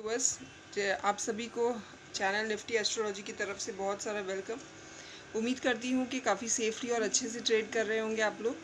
बस आप सभी को चैनल निफ्टी एस्ट्रोलॉजी की तरफ से बहुत सारा वेलकम। उम्मीद करती हूँ कि काफ़ी सेफली और अच्छे से ट्रेड कर रहे होंगे आप लोग।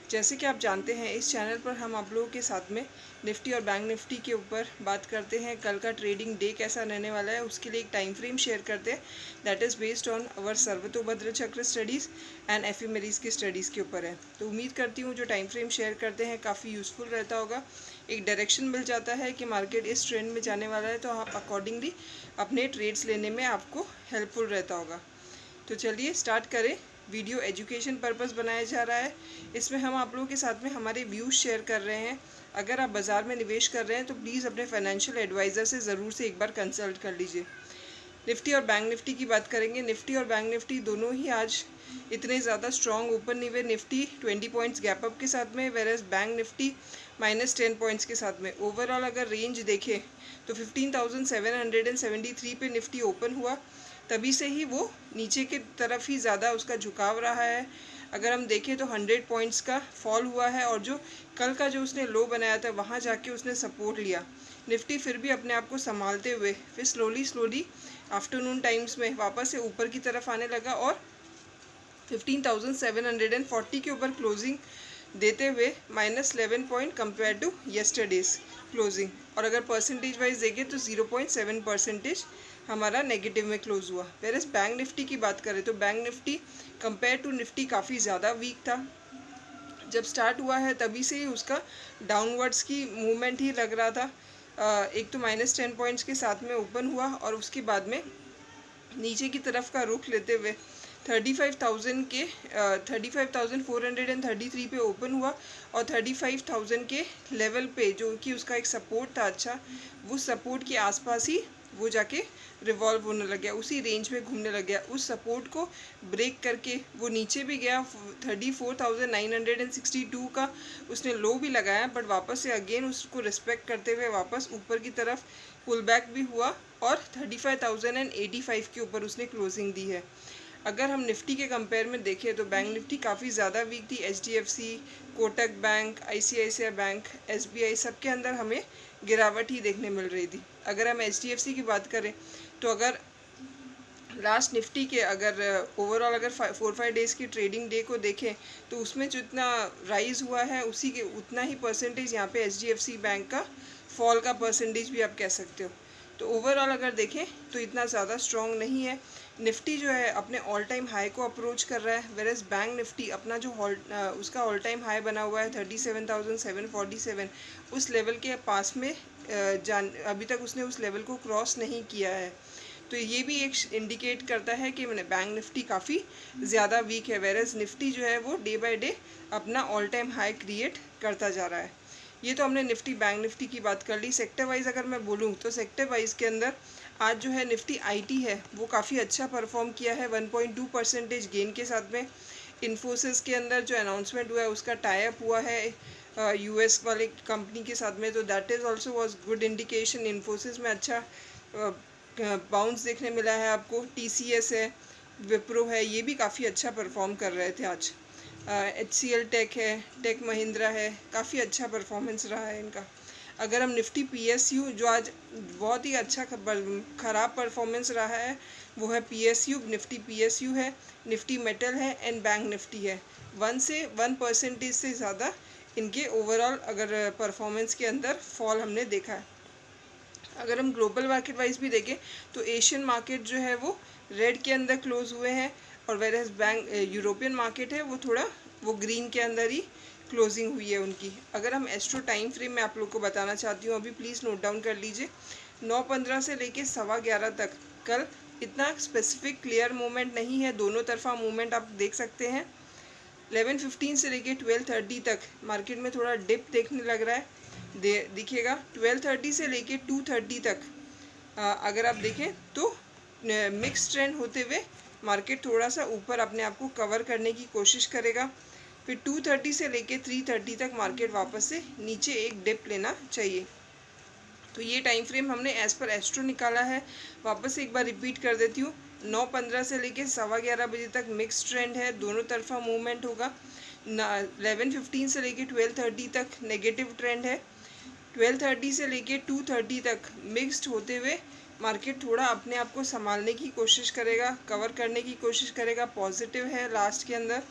जैसे कि आप जानते हैं, इस चैनल पर हम आप लोगों के साथ में निफ्टी और बैंक निफ्टी के ऊपर बात करते हैं। कल का ट्रेडिंग डे कैसा रहने वाला है उसके लिए एक टाइम फ्रेम शेयर करते हैं। That is based on our Sarvatobhadra Chakra studies and एफिमेरीज की स्टडीज़ के ऊपर है। तो उम्मीद करती हूँ जो टाइम फ्रेम शेयर करते हैं काफ़ी यूज़फुल रहता होगा। एक डायरेक्शन मिल जाता है कि मार्केट इस ट्रेंड में जाने वाला है, तो आप अकॉर्डिंगली अपने ट्रेड्स लेने में आपको हेल्पफुल रहता होगा। तो चलिए स्टार्ट करें। वीडियो एजुकेशन पर्पस बनाया जा रहा है। इसमें हम आप लोगों के साथ में हमारे व्यूज़ शेयर कर रहे हैं। अगर आप बाज़ार में निवेश कर रहे हैं तो प्लीज़ अपने फाइनेंशियल एडवाइज़र से ज़रूर से एक बार कंसल्ट कर लीजिए। निफ्टी और बैंक निफ्टी की बात करेंगे। निफ्टी और बैंक निफ्टी दोनों ही आज इतने ज़्यादा स्ट्रॉन्ग ओपन नहीं हुए। निफ्टी 20 पॉइंट्स गैप अप के साथ में, वेरएज बैंक निफ्टी -10 पॉइंट्स के साथ में। ओवरऑल अगर रेंज देखें तो 15,773 पे निफ्टी ओपन हुआ, तभी से ही वो नीचे की तरफ ही ज़्यादा उसका झुकाव रहा है। अगर हम देखें तो 100 पॉइंट्स का फॉल हुआ है, और जो कल का जो उसने लो बनाया था वहाँ जाके उसने सपोर्ट लिया। निफ्टी फिर भी अपने आप को संभालते हुए फिर स्लोली आफ्टरनून टाइम्स में वापस से ऊपर की तरफ आने लगा और 15,740 के ऊपर क्लोजिंग देते हुए -11 point compare to yesterday's closing. और अगर परसेंटेज वाइज देखें तो 0.7% हमारा नेगेटिव में क्लोज हुआ। वेरएज बैंक निफ्टी की बात करें तो bank Nifty compare to Nifty काफ़ी ज़्यादा वीक था। जब स्टार्ट हुआ है तभी से ही उसका डाउनवर्ड्स की मूवमेंट ही लग रहा था। एक तो -10 पॉइंट्स के साथ में ओपन हुआ और उसके बाद में नीचे की तरफ का रुख लेते हुए 35,433 पे ओपन हुआ और 35,000 के लेवल पे जो कि उसका एक सपोर्ट था, अच्छा वो सपोर्ट के आसपास ही वो जाके रिवॉल्व होने लग गया, उसी रेंज में घूमने लग गया। उस सपोर्ट को ब्रेक करके वो नीचे भी गया। 34,962 का उसने लो भी लगाया, बट वापस से अगेन उसको रिस्पेक्ट करते हुए वापस ऊपर की तरफ पुल बैक भी हुआ और 35,085 के ऊपर उसने क्लोजिंग दी है। अगर हम निफ्टी के कंपेयर में देखें तो बैंक निफ्टी काफ़ी ज़्यादा वीक थी। HDFC, Kotak bank, ICICI bank, SBI सबके अंदर हमें गिरावट ही देखने मिल रही थी। अगर हम HDFC की बात करें तो अगर लास्ट निफ्टी के अगर ओवरऑल अगर 4-5 डेज़ की ट्रेडिंग डे को देखें तो उसमें जितना राइज हुआ है उसी के उतना ही परसेंटेज यहाँ पे HDFC बैंक का फॉल का परसेंटेज भी आप कह सकते हो। तो ओवरऑल अगर देखें तो इतना ज़्यादा स्ट्रॉन्ग नहीं है। निफ्टी जो है अपने ऑल टाइम हाई को अप्रोच कर रहा है, वेरएज बैंक निफ्टी अपना जो उसका ऑल टाइम हाई बना हुआ है 37,747, उस लेवल के पास में अभी तक उसने उस लेवल को क्रॉस नहीं किया है। तो ये भी एक इंडिकेट करता है कि बैंक निफ्टी काफ़ी ज़्यादा वीक है, वेरएज निफ्टी जो है वो डे बाय डे अपना ऑल टाइम हाई क्रिएट करता जा रहा है। ये तो हमने निफ्टी बैंक निफ्टी की बात कर ली। सेक्टर वाइज अगर मैं बोलूँ तो सेक्टर वाइज के अंदर आज जो है निफ्टी IT है वो काफ़ी अच्छा परफॉर्म किया है 1.2% गेन के साथ में। इन्फोसिस के अंदर जो अनाउंसमेंट हुआ है उसका टाई अप हुआ है US वाले कंपनी के साथ में, तो that is also was good indication. Infosys में अच्छा बाउंस देखने मिला है आपको। TCS है, विप्रो है, ये भी काफ़ी अच्छा परफॉर्म कर रहे थे आज। HCL टेक है, टेक महिंद्रा है, काफ़ी अच्छा परफॉर्मेंस रहा है इनका। अगर हम निफ्टी PSU जो आज बहुत ही अच्छा ख़राब परफॉर्मेंस रहा है वो है PSU, निफ्टी PSU है, निफ्टी मेटल है एंड बैंक निफ्टी है। 1% से ज़्यादा इनके ओवरऑल अगर परफॉर्मेंस के अंदर फॉल हमने देखा है। अगर हम ग्लोबल मार्केट वाइज भी देखें तो एशियन मार्केट जो है वो रेड के अंदर क्लोज हुए हैं, और वेरएज बैंक यूरोपियन मार्केट है वो ग्रीन के अंदर ही क्लोजिंग हुई है उनकी। अगर हम एस्ट्रो टाइम फ्रेम में आप लोग को बताना चाहती हूँ, अभी प्लीज़ नोट डाउन कर लीजिए। 9:15 से लेके 11:15 तक कल इतना स्पेसिफिक क्लियर मूवमेंट नहीं है, दोनों तरफा मूवमेंट आप देख सकते हैं। 11:15 से लेके 12:30 तक मार्केट में थोड़ा डिप देखने लग रहा है, दिखेगा। 12:30 से लेके 2:30 तक अगर आप देखें तो मिक्स ट्रेंड होते हुए मार्केट थोड़ा सा ऊपर अपने आप को कवर करने की कोशिश करेगा। फिर 2:30 से लेके 3:30 तक मार्केट वापस से नीचे एक डिप लेना चाहिए। तो ये टाइम फ्रेम हमने एज़ पर एस्ट्रो निकाला है। वापस एक बार रिपीट कर देती हूँ। 9:15 से लेके 11:15 बजे तक मिक्स ट्रेंड है, दोनों तरफा मूवमेंट होगा। 11:15 से लेके 12:30 तक नेगेटिव ट्रेंड है। 12:30 से लेके 2:30 तक मिक्स्ड होते हुए मार्केट थोड़ा अपने आप को संभालने की कोशिश करेगा, कवर करने की कोशिश करेगा, पॉजिटिव है लास्ट के अंदर।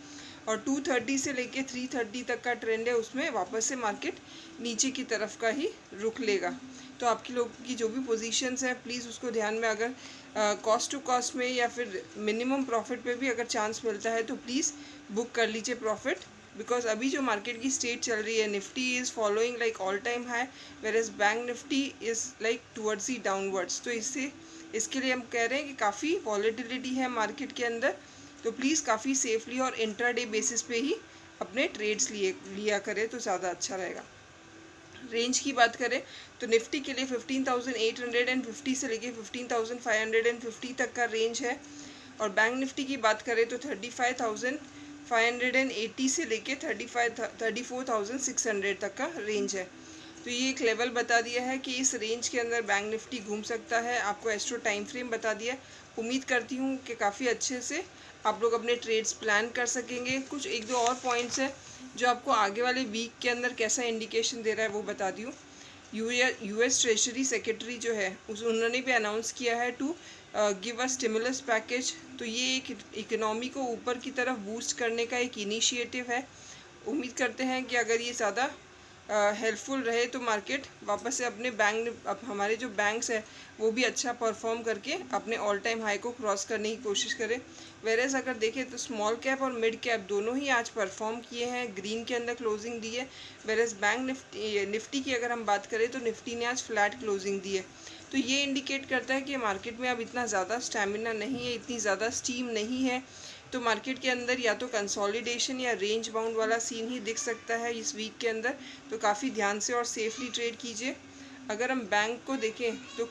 और 2:30 से लेके 3:30 तक का ट्रेंड है, उसमें वापस से मार्केट नीचे की तरफ का ही रुख लेगा। तो आपकी लोगों की जो भी पोजीशंस है प्लीज़ उसको ध्यान में, अगर कॉस्ट टू कॉस्ट में या फिर मिनिमम प्रॉफिट पे भी अगर चांस मिलता है तो प्लीज़ बुक कर लीजिए प्रॉफिट। बिकॉज अभी जो मार्केट की स्टेट चल रही है, Nifty is following like all time high, whereas bank Nifty is like towards the downwards. तो इसके लिए हम कह रहे हैं कि काफ़ी वॉलेटिलिटी है मार्केट के अंदर, तो प्लीज़ काफ़ी सेफली और इंट्राडे बेसिस पे ही अपने ट्रेड्स लिया करें तो ज़्यादा अच्छा रहेगा। रेंज की बात करें तो निफ्टी के लिए 15,850 से लेके 15,550 तक का रेंज है। और बैंक निफ्टी की बात करें तो 35,580 से लेके 34,600 तक का रेंज है। तो ये एक लेवल बता दिया है कि इस रेंज के अंदर बैंक निफ्टी घूम सकता है। आपको एस्ट्रो टाइम फ्रेम बता दिया। उम्मीद करती हूँ कि काफ़ी अच्छे से आप लोग अपने ट्रेड्स प्लान कर सकेंगे। कुछ एक दो और पॉइंट्स हैं जो आपको आगे वाले वीक के अंदर कैसा इंडिकेशन दे रहा है वो बता दी हूँ। यूएस ट्रेजरी सेक्रेटरी जो है उन्होंने भी अनाउंस किया है to give a stimulus package. तो ये एक इकोनॉमी को ऊपर की तरफ बूस्ट करने का एक इनिशिएटिव है। उम्मीद करते हैं कि अगर ये ज़्यादा हेल्पफुल रहे तो मार्केट वापस से अपने हमारे जो बैंक्स है वो भी अच्छा परफॉर्म करके अपने ऑल टाइम हाई को क्रॉस करने की कोशिश करें। वेरेज अगर देखें तो स्मॉल कैप और मिड कैप दोनों ही आज परफॉर्म किए हैं, ग्रीन के अंदर क्लोजिंग दी है। वेरेज बैंक निफ्टी की अगर हम बात करें तो निफ्टी ने आज फ्लैट क्लोजिंग दी है। तो ये इंडिकेट करता है कि मार्केट में अब इतना ज़्यादा स्टैमिना नहीं है, इतनी ज़्यादा स्टीम नहीं है। तो मार्केट के अंदर या तो कंसोलिडेशन या रेंज बाउंड वाला सीन ही दिख सकता है इस वीक के अंदर। तो काफ़ी ध्यान से और सेफली ट्रेड कीजिए। अगर हम बैंक को देखें तो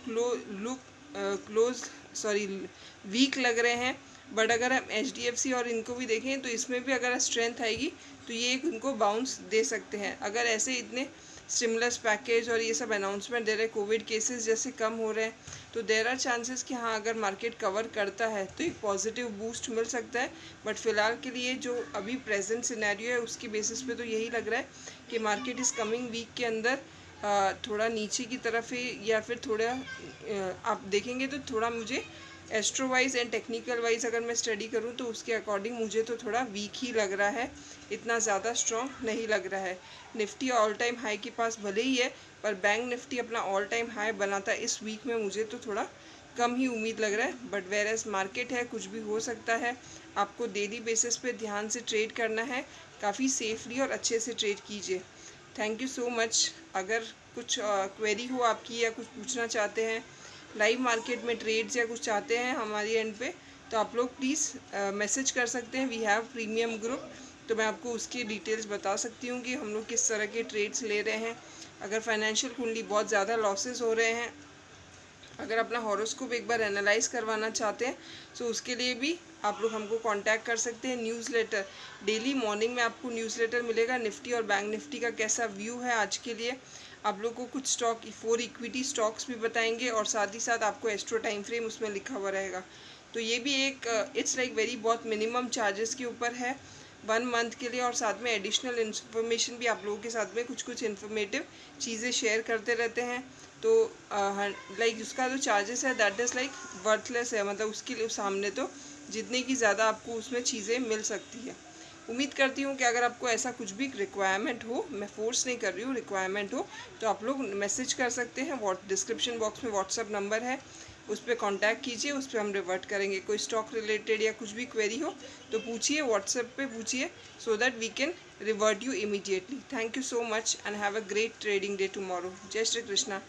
वीक लग रहे हैं, बट अगर हम HDFC और इनको भी देखें तो इसमें भी अगर स्ट्रेंथ आएगी तो ये एक उनको बाउंस दे सकते हैं। अगर ऐसे इतने स्टिमुलस पैकेज और ये सब अनाउंसमेंट दे रहे हैं, कोविड केसेस जैसे कम हो रहे हैं, तो देयर आर चांसेस कि हाँ अगर मार्केट कवर करता है तो एक पॉजिटिव बूस्ट मिल सकता है। बट फिलहाल के लिए जो अभी प्रेजेंट सिनेरियो है उसकी बेसिस पे तो यही लग रहा है कि मार्केट इस कमिंग वीक के अंदर थोड़ा नीचे की तरफ है, या फिर थोड़ा आप देखेंगे तो थोड़ा मुझे astro wise and technical wise अगर मैं स्टडी करूं तो उसके अकॉर्डिंग मुझे तो थोड़ा वीक ही लग रहा है, इतना ज़्यादा स्ट्रॉन्ग नहीं लग रहा है। निफ्टी ऑल टाइम हाई के पास भले ही है, पर बैंक निफ्टी अपना ऑल टाइम हाई बनाता है इस वीक में मुझे तो थोड़ा कम ही उम्मीद लग रहा है। बट वेरेज मार्केट है, कुछ भी हो सकता है। आपको डेली बेसिस पे ध्यान से ट्रेड करना है, काफ़ी सेफली और अच्छे से ट्रेड कीजिए। Thank you so much. अगर कुछ क्वेरी हो आपकी या कुछ पूछना चाहते हैं लाइव मार्केट में ट्रेड्स या कुछ चाहते हैं हमारी एंड पे, तो आप लोग प्लीज़ मैसेज कर सकते हैं। वी हैव प्रीमियम ग्रुप, तो मैं आपको उसकी डिटेल्स बता सकती हूँ कि हम लोग किस तरह के ट्रेड्स ले रहे हैं। अगर फाइनेंशियल कुंडली बहुत ज़्यादा लॉसेस हो रहे हैं, अगर अपना हॉरोस्कोप एक बार एनालाइज करवाना चाहते हैं तो उसके लिए भी आप लोग हमको कांटेक्ट कर सकते हैं। न्यूज़लेटर डेली मॉर्निंग में आपको न्यूज़लेटर मिलेगा। निफ्टी और बैंक निफ्टी का कैसा व्यू है आज के लिए, आप लोग को कुछ स्टॉक 4 इक्विटी स्टॉक्स भी बताएंगे और साथ ही साथ आपको एस्ट्रो टाइम फ्रेम उसमें लिखा हुआ रहेगा। तो ये भी एक इट्स लाइक वेरी बहुत मिनिमम चार्जेस के ऊपर है 1 मंथ के लिए, और साथ में एडिशनल इन्फॉर्मेशन भी आप लोगों के साथ में कुछ कुछ इन्फॉर्मेटिव चीज़ें शेयर करते रहते हैं। तो लाइक उसका जो चार्जेस है दैट इज़ लाइक वर्थलेस है, मतलब उसके लिए सामने तो जितने की ज़्यादा आपको उसमें चीज़ें मिल सकती है। उम्मीद करती हूँ कि अगर आपको ऐसा कुछ भी रिक्वायरमेंट हो, मैं फोर्स नहीं कर रही हूँ, रिक्वायरमेंट हो तो आप लोग मैसेज कर सकते हैं। डिस्क्रिप्शन बॉक्स में व्हाट्सअप नंबर है, उस पर कॉन्टैक्ट कीजिए, उस पर हम रिवर्ट करेंगे। कोई स्टॉक रिलेटेड या कुछ भी क्वेरी हो तो पूछिए, व्हाट्सएप पे पूछिए, so that we can revert you immediately. Thank you so much and have a great trading day tomorrow. जय श्री कृष्णा।